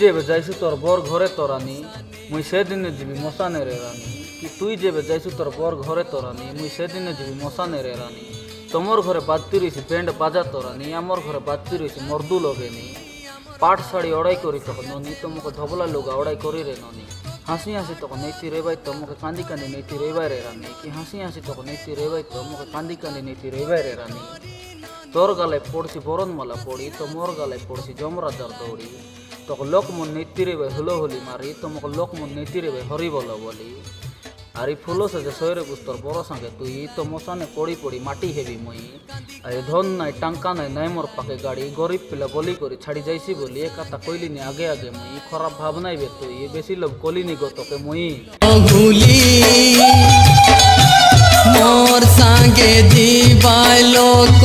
যেবে যাইছু তোর বর ঘরে তোরানি মুই সেদিনে যাবি মশানে রে রানী কি তুই যেবে যাইছু তোর বর ঘরে তোরানি মুই সেদিনে যাবি মশানে রে রানী তোমার ঘরে বাজতি রয়েছে ব্যান্ড বাজা তোরানি আমার ঘরে বাজতি রয়েছে মর্দু লগেনি পাট শাড়ি অড়াই করি তখন ননি তোমাকে ধবলা লুগা অড়াই করি রে ননি হাসি হাসি তখন নেতি রে ভাই তোমাকে কান্দি কান্দি নেতি রে ভাই রে রানী কি হাসি হাসি তখন নেতি রে ভাই তোমাকে কান্দি কান্দি নেতি রে ভাই রে রানী তোর গালায় পড়ছি বরণমালা পড়ি তোর গালায় পড়ছি যমরাজার দৌড়ি তোকে লোকমন নেতি রে ভাই হলো হলি মারি তোমাকে লোকমন নেতি রে ভাই হরি বলো বলি আর এই ফুলো সাজে শহরে বুঝতর বড় সঙ্গে তুই তো মশানে পড়ি পড়ি মাটি হেবি মুই আর ধন নাই টাঙ্কা নাই মোর পাকে গাড়ি গরিব পিলা বলি করি ছাড়ি যাইছি বলি এ কথা কইলিনি আগে আগে মুই খারাপ ভাব নাই বে তুই বেশি লোভ কলিনি গো তোকে মুই ভুলি মোর সঙ্গে দিবাই লোক